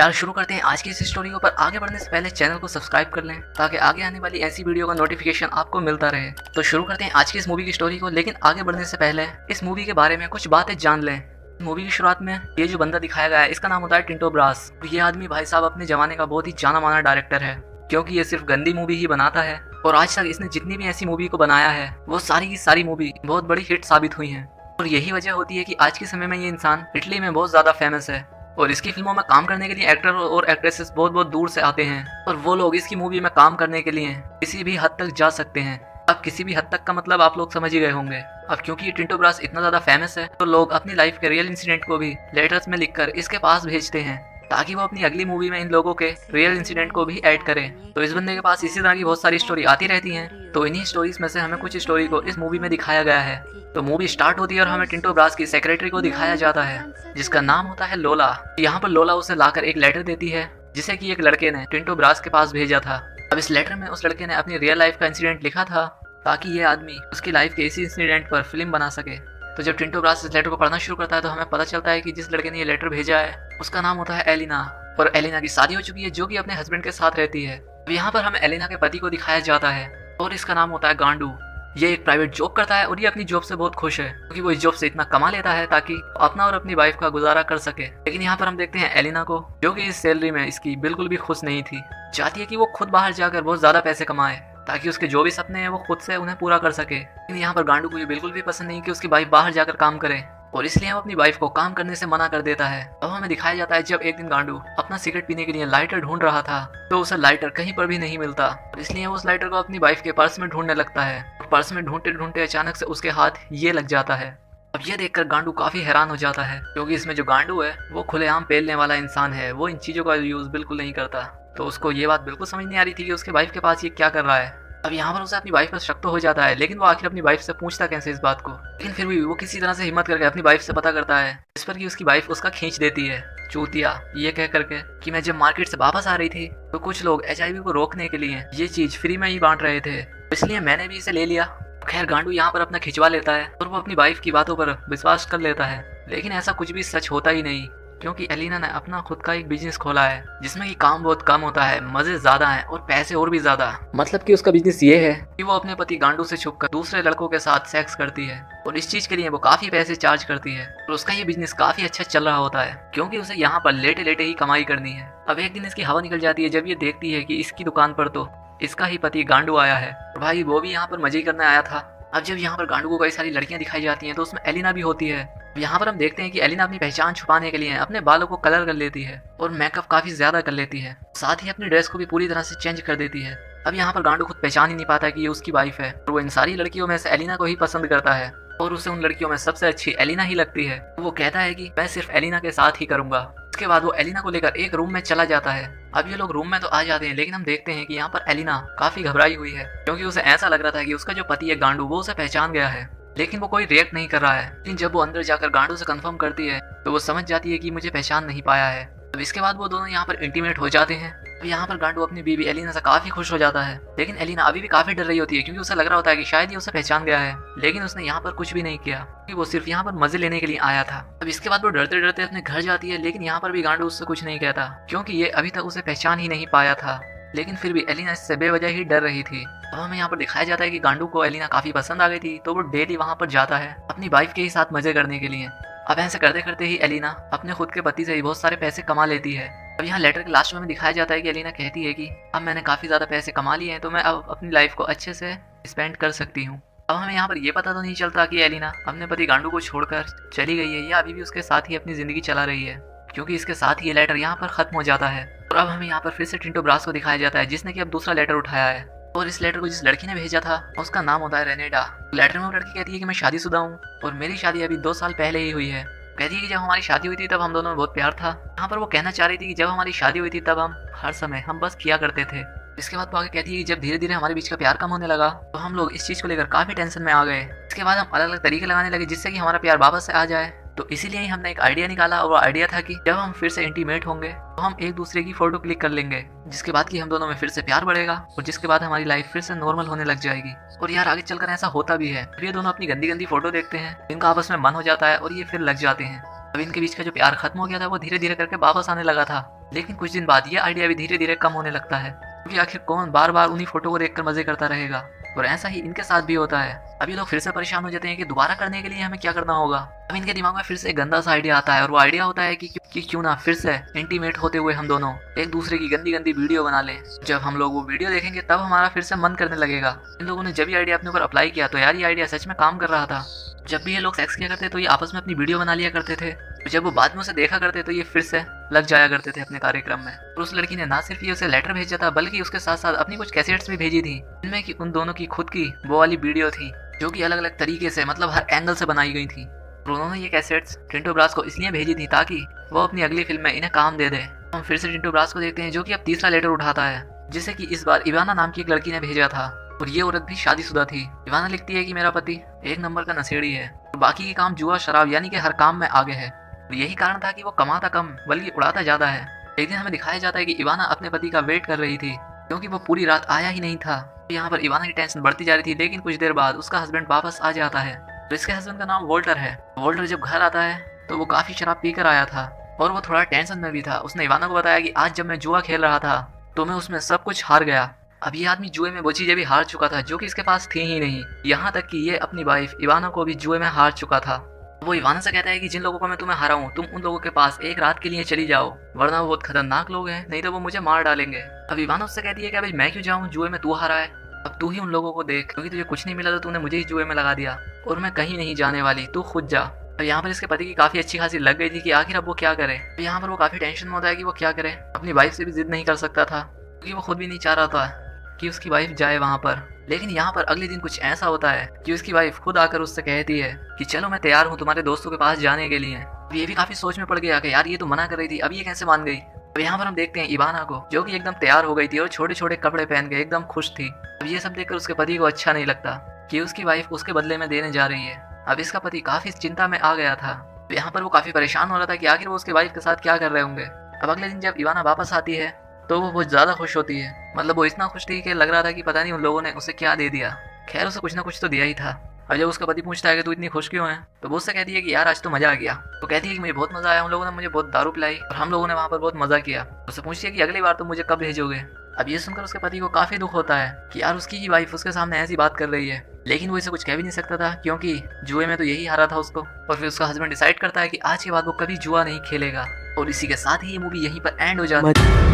यार शुरू करते हैं आज की इस स्टोरी को। पर आगे बढ़ने से पहले चैनल को सब्सक्राइब कर लें ताकि आगे आने वाली ऐसी वीडियो का नोटिफिकेशन आपको मिलता रहे। तो शुरू करते हैं आज की इस मूवी की स्टोरी को, लेकिन आगे बढ़ने से पहले इस मूवी के बारे में कुछ बातें जान लें। मूवी की शुरुआत में ये जो बंदा दिखाया गया है इसका नाम होता है टिंटो ब्रास। ये आदमी भाई साहब अपने जमाने का बहुत ही जाना माना डायरेक्टर है, क्योंकि ये सिर्फ गंदी मूवी ही बनाता है और आज तक इसने जितनी भी ऐसी मूवी को बनाया है वो सारी की सारी मूवी बहुत बड़ी हिट साबित हुई हैं। और यही वजह होती है कि आज के समय में ये इंसान इटली में बहुत ज्यादा फेमस है और इसकी फिल्मों में काम करने के लिए एक्टर और एक्ट्रेसेस बहुत बहुत दूर से आते हैं और वो लोग इसकी मूवी में काम करने के लिए किसी भी हद तक जा सकते हैं। अब किसी भी हद तक का मतलब आप लोग समझ ही गए होंगे। अब क्योंकि ये टिंटो ब्रास इतना ज्यादा फेमस है तो लोग अपनी लाइफ के रियल इंसिडेंट को भी लेटर्स में लिखकर इसके पास भेजते हैं ताकि वो अपनी अगली मूवी में इन लोगों के रियल इंसिडेंट को भी ऐड करे। तो इस बंदे के पास इसी तरह की बहुत सारी स्टोरी आती रहती हैं। तो इन्हीं स्टोरीज में से हमें कुछ स्टोरी को इस मूवी में दिखाया गया है। तो मूवी स्टार्ट होती है और हमें टिंटो ब्रास की सेक्रेटरी को दिखाया जाता है जिसका नाम होता है लोला। यहाँ पर लोला उसे लाकर एक लेटर देती है जिसे कि एक लड़के ने टिंटो ब्रास के पास भेजा था। अब इस लेटर में उस लड़के ने अपनी रियल लाइफ का इंसिडेंट लिखा था ताकि ये आदमी उसकी लाइफ के इसी इंसिडेंट पर फिल्म बना सके। तो जब टिंटो ब्रास इस लेटर को पढ़ना शुरू करता है तो हमें पता चलता है कि जिस लड़के ने ये लेटर भेजा है उसका नाम होता है एलिना और एलिना की शादी हो चुकी है जो कि अपने हस्बैंड के साथ रहती है। अब यहाँ पर हमें एलिना के पति को दिखाया जाता है और इसका नाम होता है गांडू। ये एक प्राइवेट जॉब करता है और ये अपनी जॉब से बहुत खुश है क्योंकि वो इस जॉब से इतना कमा लेता है ताकि अपना और अपनी वाइफ का गुजारा कर सके। लेकिन यहाँ पर हम देखते हैं एलिना को जो कि इस सैलरी में इसकी बिल्कुल भी खुश नहीं थी। चाहती है कि वो खुद बाहर जाकर बहुत ज्यादा पैसे कमाए ताकि उसके जो भी सपने हैं वो खुद से उन्हें पूरा कर सके। लेकिन यहाँ पर गांडू को ये बिल्कुल भी पसंद नहीं कि उसकी वाइफ बाहर जाकर काम करे और इसलिए वो अपनी वाइफ को काम करने से मना कर देता है। अब हमें दिखाया जाता है जब एक दिन गांडू अपना सिगरेट पीने के लिए लाइटर ढूंढ रहा था तो उसे लाइटर कहीं पर भी नहीं मिलता, इसलिए वो उस लाइटर को अपनी वाइफ के पर्स में ढूंढने लगता है। पर्स में ढूंढते ढूंढते अचानक से उसके हाथ ये लग जाता है। अब ये देखकर गांडू काफी हैरान हो जाता है क्योंकि इसमें जो गांडू है वो खुलेआम पेलने वाला इंसान है, वो इन चीजों का यूज बिल्कुल नहीं करता। तो उसको ये बात बिल्कुल समझ नहीं आ रही थी कि उसके वाइफ के पास ये क्या कर रहा है। अब यहाँ पर उसे अपनी वाइफ पर शक तो हो जाता है लेकिन वो आखिर अपनी वाइफ से पूछता कैसे इस बात को। लेकिन फिर भी वो किसी तरह से हिम्मत करके अपनी वाइफ से पता करता है, इस पर कि उसकी वाइफ उसका खींच देती है चूतिया ये कह करके कि मैं जब मार्केट से वापस आ रही थी तो कुछ लोग HIV को रोकने के लिए ये चीज फ्री में ही बांट रहे थे, इसलिए मैंने भी इसे ले लिया। खैर गांडू यहाँ पर अपना खिंचवा लेता है और वो अपनी वाइफ की बातों पर विश्वास कर लेता है। लेकिन ऐसा कुछ भी सच होता ही नहीं क्योंकि एलिना ने अपना खुद का एक बिजनेस खोला है जिसमें कि काम बहुत कम होता है, मजे ज्यादा हैं और पैसे और भी ज्यादा। मतलब कि उसका बिजनेस ये है कि वो अपने पति गांडू से छुपकर दूसरे लड़कों के साथ सेक्स करती है और इस चीज के लिए वो काफी पैसे चार्ज करती है और उसका ये बिजनेस काफी अच्छा चल रहा होता है क्योंकि उसे यहाँ पर लेटे लेटे ही कमाई करनी है। अब एक दिन इसकी हवा निकल जाती है जब ये देखती है कि इसकी दुकान पर तो इसका ही पति गांडू आया है और भाई वो भी यहाँ पर मजे करने आया था। अब जब यहाँ पर गांडू को कई सारी लड़कियां दिखाई जाती हैं तो उसमें एलिना भी होती है। यहाँ पर हम देखते हैं कि एलिना अपनी पहचान छुपाने के लिए अपने बालों को कलर कर लेती है और मेकअप काफी ज्यादा कर लेती है, साथ ही अपनी ड्रेस को भी पूरी तरह से चेंज कर देती है। अब यहाँ पर गांडू खुद पहचान ही नहीं पाता कि ये उसकी वाइफ है और वो इन सारी लड़कियों में से एलिना को ही पसंद करता है और उसे उन लड़कियों में सबसे अच्छी एलिना ही लगती है। तो वो कहता है कि मैं सिर्फ एलिना के साथ ही करूंगा। उसके बाद वो एलिना को लेकर एक रूम में चला जाता है। अब ये लोग रूम में तो आ जाते हैं लेकिन हम देखते हैं कि यहाँ पर एलिना काफी घबराई हुई है क्योंकि उसे ऐसा लग रहा था कि उसका जो पति है गांडू वो उसे पहचान गया है, लेकिन वो कोई रिएक्ट नहीं कर रहा है। लेकिन जब वो अंदर जाकर गांडू से कंफर्म करती है तो वो समझ जाती है कि मुझे पहचान नहीं पाया है। अब इसके बाद वो दोनों यहाँ पर इंटीमेट हो जाते हैं। अब यहाँ पर गांडू अपनी बीवी एलिना से काफी खुश हो जाता है, लेकिन एलिना अभी भी काफी डर रही होती है क्योंकि उसे लग रहा होता है कि शायद ये उसे पहचान गया है। लेकिन उसने यहाँ पर कुछ भी नहीं किया क्योंकि वो सिर्फ यहाँ पर मजे लेने के लिए आया था। अब इसके बाद वो डरते डरते अपने घर जाती है, लेकिन यहाँ पर भी गांडू उससे कुछ नहीं कहता क्योंकि ये अभी तक उसे पहचान ही नहीं पाया था। लेकिन फिर भी एलिना इससे बेवजह ही डर रही थी। अब हमें यहाँ पर दिखाया जाता है कि गांडू को एलिना काफी पसंद आ गई थी तो वो डेली वहाँ पर जाता है अपनी वाइफ के ही साथ मजे करने के लिए। अब ऐसे करते करते ही एलिना अपने खुद के पति से ही बहुत सारे पैसे कमा लेती है। अब यहाँ लेटर के लास्ट में हमें दिखाया जाता है कि एलिना कहती है कि अब मैंने काफी ज्यादा पैसे कमा लिए हैं तो मैं अब अपनी लाइफ को अच्छे से स्पेंड कर सकती हूँ। अब हमें यहाँ पर ये पता तो नहीं चलता कि एलिना अपने पति गांडू को छोड़कर चली गई है या अभी भी उसके साथ ही अपनी जिंदगी चला रही है, क्योंकि इसके साथ ही ये लेटर यहाँ पर खत्म हो जाता है। और अब हमें यहाँ पर फिर से टिंटो ब्रास को दिखाया जाता है जिसने कि अब दूसरा लेटर उठाया है और इस लेटर को जिस लड़की ने भेजा था उसका नाम होता है रेनेडा। लेटर में वो लड़की कहती है कि मैं शादीशुदा हूँ और मेरी शादी अभी 2 साल पहले ही हुई है। कहती है कि जब हमारी शादी हुई थी तब हम दोनों में बहुत प्यार था। यहाँ पर वो कहना चाह रही थी कि जब हमारी शादी हुई थी तब हम हर समय हम बस किया करते थे। इसके बाद वो आगे कहती है कि जब धीरे धीरे हमारे बीच का प्यार कम होने लगा तो हम लोग इस चीज को लेकर काफी टेंशन में आ गए। इसके बाद हम अलग अलग तरीके लगाने लगे जिससे कि हमारा प्यार वापस से आ जाए। तो इसीलिए ही हमने एक आइडिया निकाला और वो आइडिया था कि जब हम फिर से इंटीमेट होंगे तो हम एक दूसरे की फोटो क्लिक कर लेंगे, जिसके बाद कि हम दोनों में फिर से प्यार बढ़ेगा और जिसके बाद हमारी लाइफ फिर से नॉर्मल होने लग जाएगी। और यार आगे चलकर ऐसा होता भी है। फिर ये दोनों अपनी गंदी गंदी फोटो देखते हैं, इनका आपस में मन हो जाता है और ये फिर लग जाते हैं। अब इनके बीच का जो प्यार खत्म हो गया था वो धीरे धीरे करके वापस आने लगा था। लेकिन कुछ दिन बाद ये आइडिया भी धीरे धीरे कम होने लगता है, क्योंकि आखिर कौन बार बार उन्हीं फोटो को देखकर मजे करता रहेगा। और ऐसा ही इनके साथ भी होता है। अभी लोग फिर से परेशान हो जाते हैं कि दोबारा करने के लिए हमें क्या करना होगा। अब इनके दिमाग में फिर से एक गंदा सा आइडिया आता है, और वो आइडिया होता है कि क्यों ना फिर से इंटीमेट होते हुए हम दोनों एक दूसरे की गंदी गंदी वीडियो बना लें। जब हम लोग वो वीडियो देखेंगे तब हमारा फिर से मन करने लगेगा। इन लोगों ने जब ये आइडिया अपने ऊपर अप्लाई किया तो यार ये आइडिया सच में काम कर रहा था। जब भी ये लोग सेक्स किया करते तो ये आपस में अपनी वीडियो बना लिया करते थे, तो जब वो बाद में उसे देखा करते तो ये फिर से लग जाया करते थे अपने कार्यक्रम में। और उस लड़की ने ना सिर्फ ये उसे लेटर भेजा था, बल्कि उसके साथ साथ अपनी कुछ कैसेट्स भी भेजी थी, जिनमें कि उन दोनों की खुद की वो वाली वीडियो थी, जो कि अलग अलग तरीके से मतलब हर एंगल से बनाई गई थी। और उन्होंने ये कैसेट्स टिंटो ब्रास को इसलिए भेजी थी ताकि वो अपनी अगली फिल्म में इन्हें काम दे दे। हम फिर से टिंटो ब्रास को देखते हैं, जो कि अब तीसरा लेटर उठाता है, जिसे कि इस बार इवाना नाम की एक लड़की ने भेजा था। और ये औरत भी शादीशुदा थी। इवाना लिखती है कि मेरा पति एक नंबर का नशेड़ी है, और बाकी के काम जुआ शराब यानी कि हर काम में आगे है। और यही कारण था कि वो कमाता कम बल्कि उड़ाता ज्यादा है। एक दिन हमें दिखाया जाता है कि इवाना अपने पति का वेट कर रही थी, क्योंकि वो पूरी रात आया ही नहीं था। यहाँ पर इवाना की टेंशन बढ़ती जा रही थी, लेकिन कुछ देर बाद उसका हस्बैंड वापस आ जाता है। तो इसके हस्बैंड का नाम वोल्टर है। वोल्टर जब घर आता है तो वो काफी शराब पीकर आया था, और वो थोड़ा टेंशन में भी था। उसने इवाना को बताया कि आज जब मैं जुआ खेल रहा था तो मैं उसमें सब कुछ हार गया। अब ये आदमी जुए में वो चीजें भी हार चुका था जो कि इसके पास थी ही नहीं। यहाँ तक कि ये अपनी वाइफ इवाना को भी जुए में हार चुका था। वो इवाना से कहता है कि जिन लोगों को मैं तुम्हें हराऊं तुम उन लोगों के पास एक रात के लिए चली जाओ, वरना वो बहुत खतरनाक लोग हैं, नहीं तो वो मुझे मार डालेंगे। अब इवाना उससे कहती है कि भाई मैं क्यों जाऊं, जुए में तू हारा है, अब तू ही उन लोगों को देख, क्योंकि तुझे कुछ नहीं मिला तो तूने मुझे ही जुए में लगा दिया, और मैं कहीं नहीं जाने वाली, तू खुद जा। अब यहाँ पर इसके पति की काफी अच्छी खासी लग गई थी कि आखिर अब वो क्या करे। तो यहाँ पर वो काफी टेंशन में होता है कि वो क्या करे। अपनी वाइफ से भी जिद नहीं कर सकता था, क्योंकि वो खुद भी नहीं चाह रहा था कि उसकी वाइफ जाए वहाँ पर। लेकिन यहाँ पर अगले दिन कुछ ऐसा होता है कि उसकी वाइफ खुद आकर उससे कहती है कि चलो मैं तैयार हूँ तुम्हारे दोस्तों के पास जाने के लिए। ये भी काफी सोच में पड़ गया कि यार ये तो मना कर रही थी, अब ये कैसे मान गई। अब यहाँ पर हम देखते हैं इवाना को, जो कि एकदम तैयार हो गई थी और छोटे छोटे कपड़े पहन के एकदम खुश थी। अब ये सब देखकर उसके पति को अच्छा नहीं लगता कि उसकी वाइफ उसके बदले में देने जा रही है। अब इसका पति काफी चिंता में आ गया था। तो यहाँ पर वो काफी परेशान हो रहा था कि आखिर वो उसके वाइफ के साथ क्या कर रहे होंगे। अब अगले दिन जब इवाना वापस आती है तो वो बहुत ज्यादा खुश होती है। मतलब वो इतना खुश थी कि लग रहा था कि पता नहीं उन लोगों ने उसे क्या दे दिया। खैर उसे कुछ ना कुछ तो दिया ही था। और जब उसका पति पूछता है कि तू इतनी खुश क्यों है, तो वो उससे कहती है कि यार आज तो मजा आ गया। तो कहती है कि मुझे बहुत मजा आया, उन लोगों ने मुझे बहुत दारू पिलाई और हम लोगों ने वहाँ पर बहुत मजा किया। उससे पूछती है कि अगली बार तुम मुझे कब भेजोगे। अब ये सुनकर उसके पति को काफी दुख होता है कि यार उसकी ही वाइफ उसके सामने ऐसी बात कर रही है, लेकिन वो इसे कुछ कह भी नहीं सकता था, क्योंकि जुए में तो यही हारा था उसको। और फिर उसका हस्बैंड डिसाइड करता है कि आज के बाद वो कभी जुआ नहीं खेलेगा। और इसी के साथ ही ये मूवी यहीं पर एंड हो जाती है।